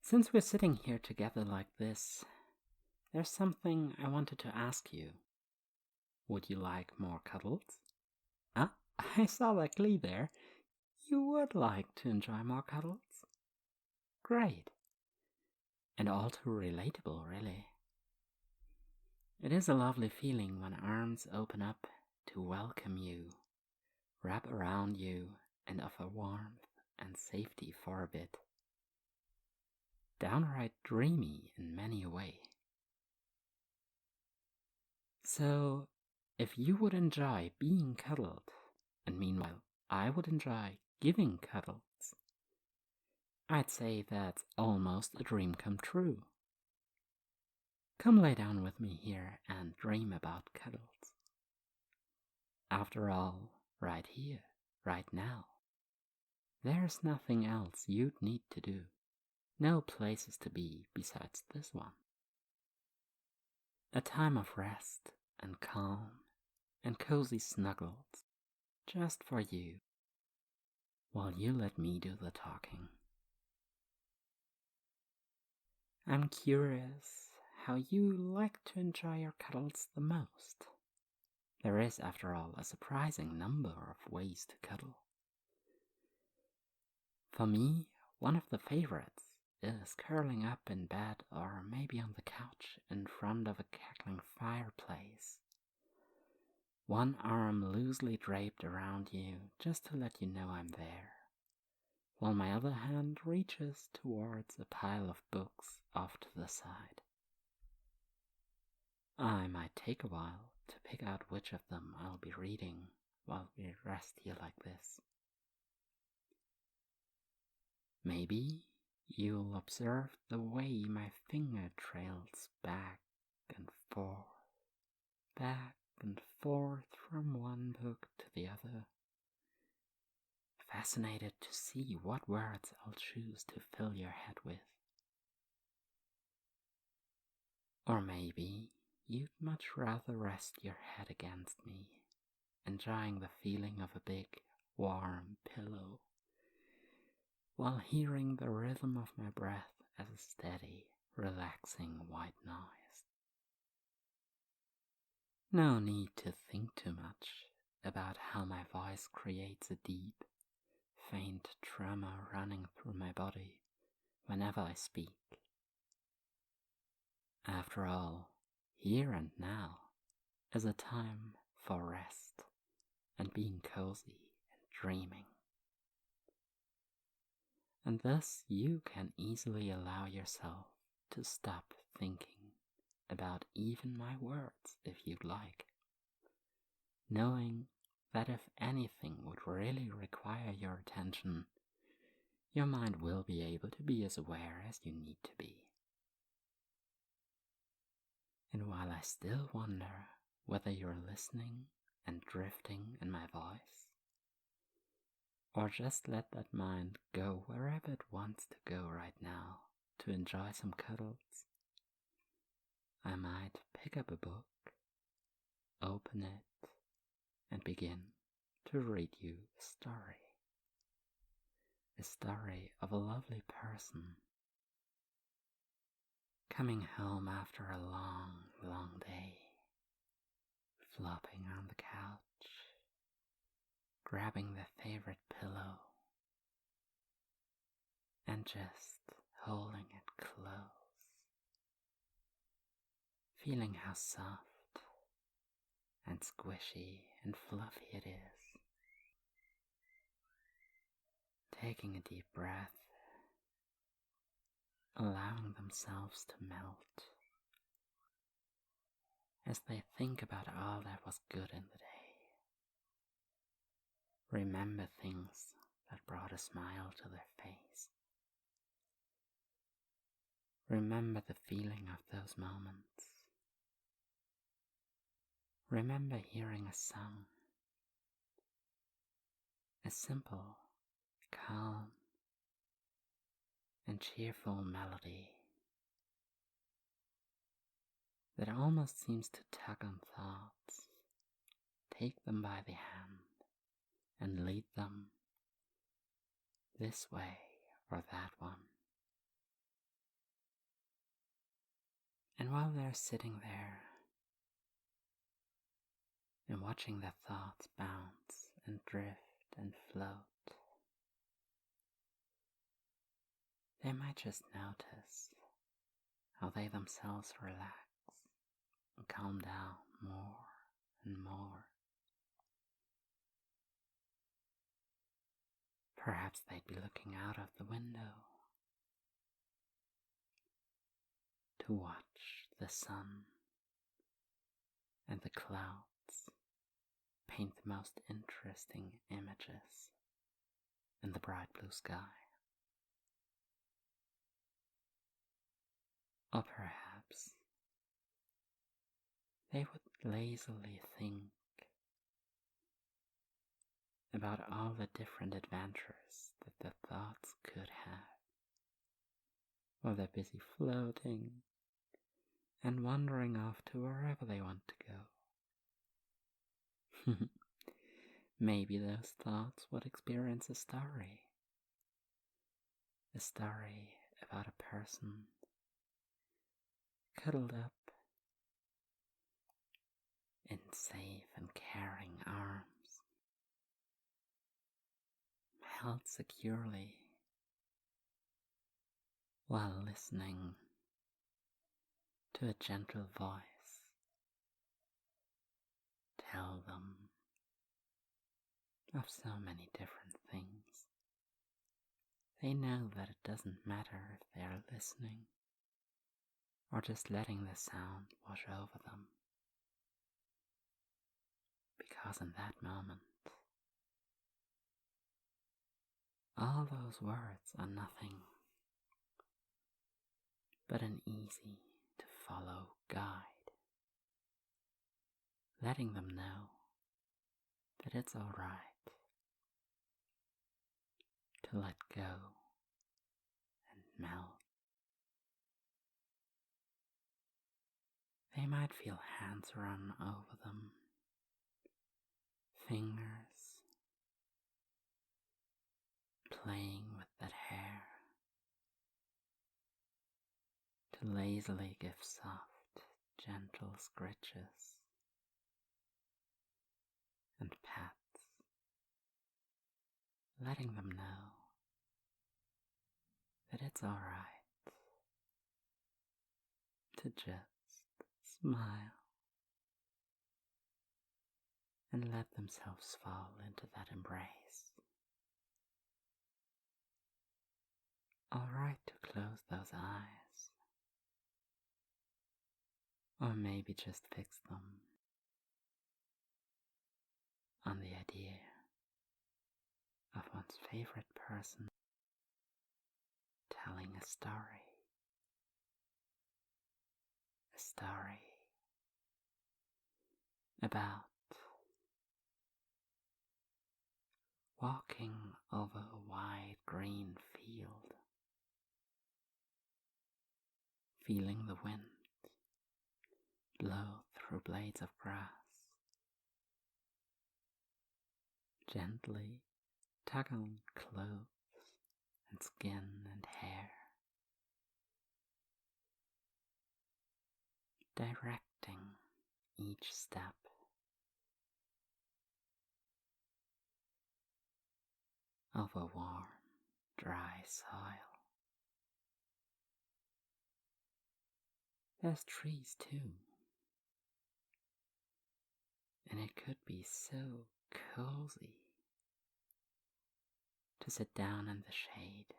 Since we're sitting here together like this, there's something I wanted to ask you. Would you like more cuddles? Ah, I saw that glee there. You would like to enjoy more cuddles? Great. And all too relatable, really. It is a lovely feeling when arms open up to welcome you, wrap around you, and offer warmth and safety for a bit. Downright dreamy in many a way. So, if you would enjoy being cuddled, and meanwhile I would enjoy giving cuddles, I'd say that's almost a dream come true. Come lay down with me here and dream about cuddles. After all, right here, right now, there's nothing else you'd need to do. No places to be besides this one. A time of rest and calm and cozy snuggles, just for you, while you let me do the talking. I'm curious how you like to enjoy your cuddles the most. There is, after all, a surprising number of ways to cuddle. For me, one of the favorites is curling up in bed or maybe on the couch in front of a cackling fireplace. One arm loosely draped around you just to let you know I'm there, while my other hand reaches towards a pile of books off to the side. I might take a while to pick out which of them I'll be reading while we rest here like this. Maybe you'll observe the way my finger trails back and forth from one book to the other, fascinated to see what words I'll choose to fill your head with. Or maybe you'd much rather rest your head against me, enjoying the feeling of a big, warm pillow, while hearing the rhythm of my breath as a steady, relaxing white noise. No need to think too much about how my voice creates a deep, faint tremor running through my body whenever I speak. After all, here and now is a time for rest and being cozy and dreaming. And thus you can easily allow yourself to stop thinking about even my words if you'd like, knowing that if anything would really require your attention, your mind will be able to be as aware as you need to be. And while I still wonder whether you're listening and drifting in my voice, or just let that mind go wherever it wants to go right now to enjoy some cuddles, I might pick up a book, open it, and begin to read you a story. A story of a lovely person coming home after a long, long day, flopping on the couch, grabbing their favorite pillow, and just holding it close, feeling how soft and squishy and fluffy it is, taking a deep breath, allowing themselves to melt as they think about all that was good in the day. Remember things that brought a smile to their face. Remember the feeling of those moments. Remember hearing a song, a simple, calm, and cheerful melody that almost seems to tug on thoughts, take them by the hand, and lead them this way or that one. And while they're sitting there and watching their thoughts bounce and drift and float, they might just notice how they themselves relax and calm down more and more. Perhaps they'd be looking out of the window to watch the sun and the clouds paint the most interesting images in the bright blue sky. Or perhaps they would lazily think about all the different adventures that their thoughts could have, while they're busy floating and wandering off to wherever they want to go. Maybe those thoughts would experience a story about a person cuddled up in safe and caring arms, held securely, while listening to a gentle voice tell them of so many different things. They know that it doesn't matter if they're listening or just letting the sound wash over them, because in that moment, all those words are nothing but an easy to follow guide, letting them know that it's all right to let go and melt. They might feel hands run over them, fingers playing with that hair, to lazily give soft, gentle scratches and pats, letting them know that it's all right to just smile and let themselves fall into that embrace. All right to close those eyes, or maybe just fix them on the idea of one's favorite person telling a story about walking over a wide green field, feeling the wind blow through blades of grass, gently tug on clothes and skin and hair, directing each step over warm, dry soil. There's trees too, and it could be so cozy to sit down in the shade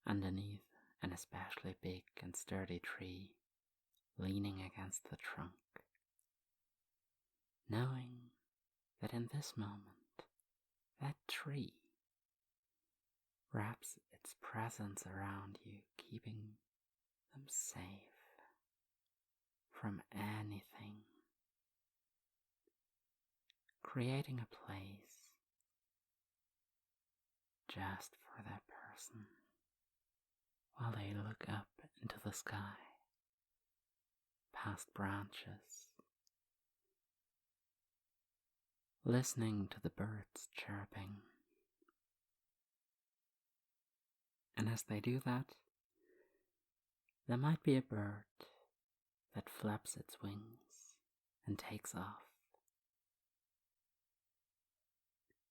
underneath an especially big and sturdy tree, leaning against the trunk, knowing that in this moment that tree wraps its presence around you, keeping them safe from anything, creating a place just for that person while they look up into the sky, past branches, listening to the birds chirping. And as they do that, there might be a bird that flaps its wings and takes off.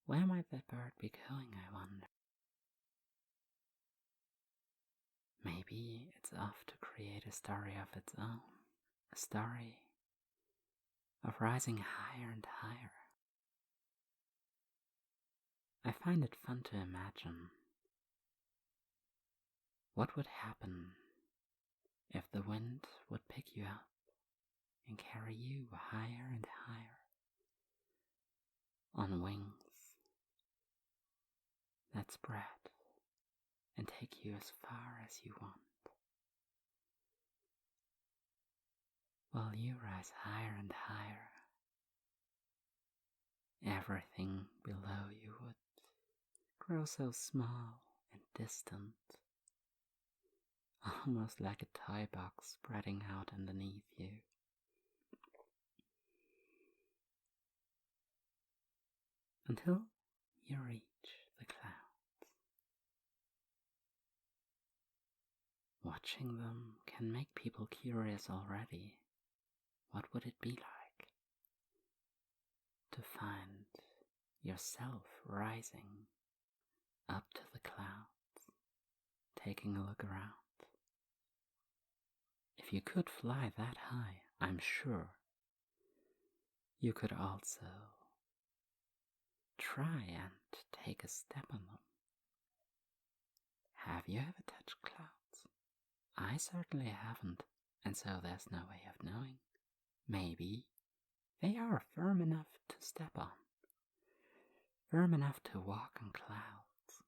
Where might that bird be going, I wonder? Maybe it's off to create a story of its own, a story of rising higher and higher. I find it fun to imagine what would happen if the wind would pick you up and carry you higher and higher on wings that spread and take you as far as you want, while you rise higher and higher. Everything below you would grow so small and distant, almost like a toy box spreading out underneath you. Until you reach the clouds. Watching them can make people curious already. What would it be like to find yourself rising up to the clouds, taking a look around? If you could fly that high, I'm sure you could also try and take a step on them. Have you ever touched clouds? I certainly haven't, and so there's no way of knowing. Maybe they are firm enough to step on, firm enough to walk on clouds.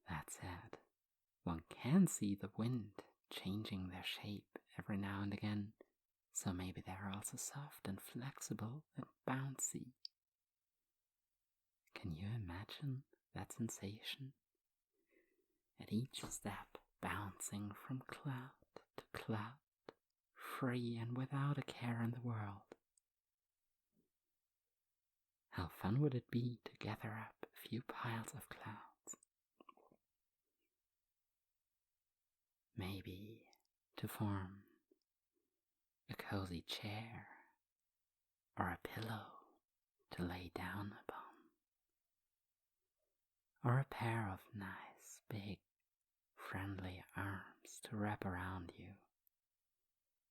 That said, one can see the wind changing their shape every now and again, so maybe they're also soft and flexible and bouncy. Can you imagine that sensation? At each step, bouncing from cloud to cloud, free and without a care in the world. How fun would it be to gather up a few piles of clouds? Maybe to form a cozy chair or a pillow to lay down upon, or a pair of nice, big, friendly arms to wrap around you,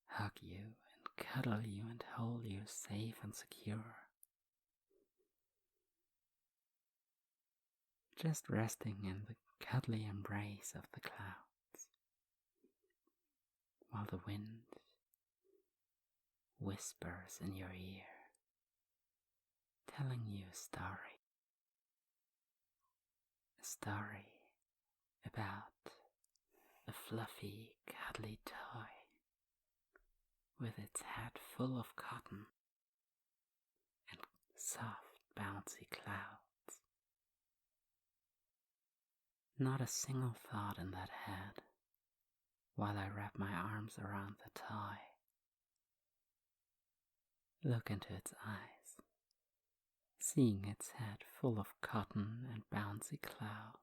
hug you and cuddle you and hold you safe and secure. Just resting in the cuddly embrace of the clouds, while the wind whispers in your ear, telling you a story about a fluffy, cuddly toy with its head full of cotton and soft, bouncy clouds. Not a single thought in that head while I wrap my arms around the toy. Look into its eyes, seeing its head full of cotton and bouncy clouds.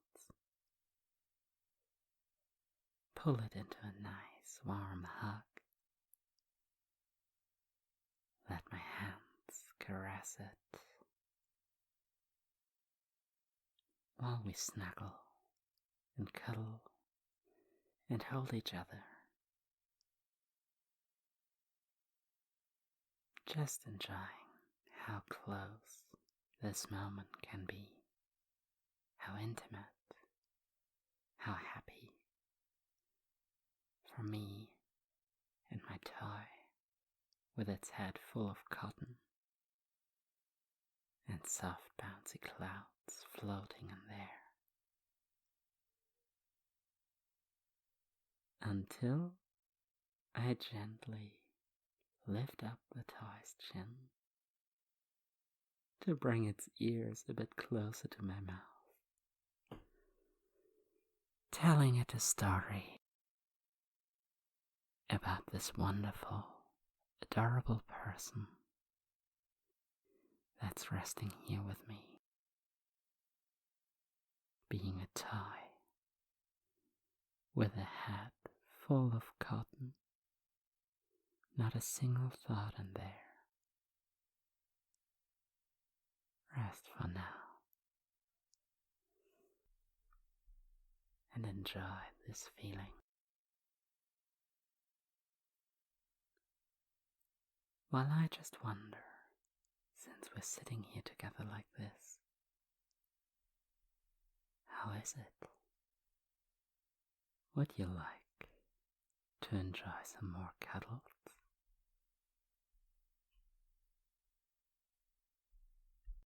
Pull it into a nice warm hug. Let my hands caress it while we snuggle and cuddle and hold each other. Just enjoying how close this moment can be, how intimate, how happy for me and my toy with its head full of cotton and soft bouncy clouds floating in there. Until I gently lift up the toy's chin to bring its ears a bit closer to my mouth, telling it a story about this wonderful, adorable person that's resting here with me, being a toy with a head full of cotton. Not a single thought in there. Rest for now. And enjoy this feeling. While I just wonder, since we're sitting here together like this, how is it? Would you like to enjoy some more cuddles?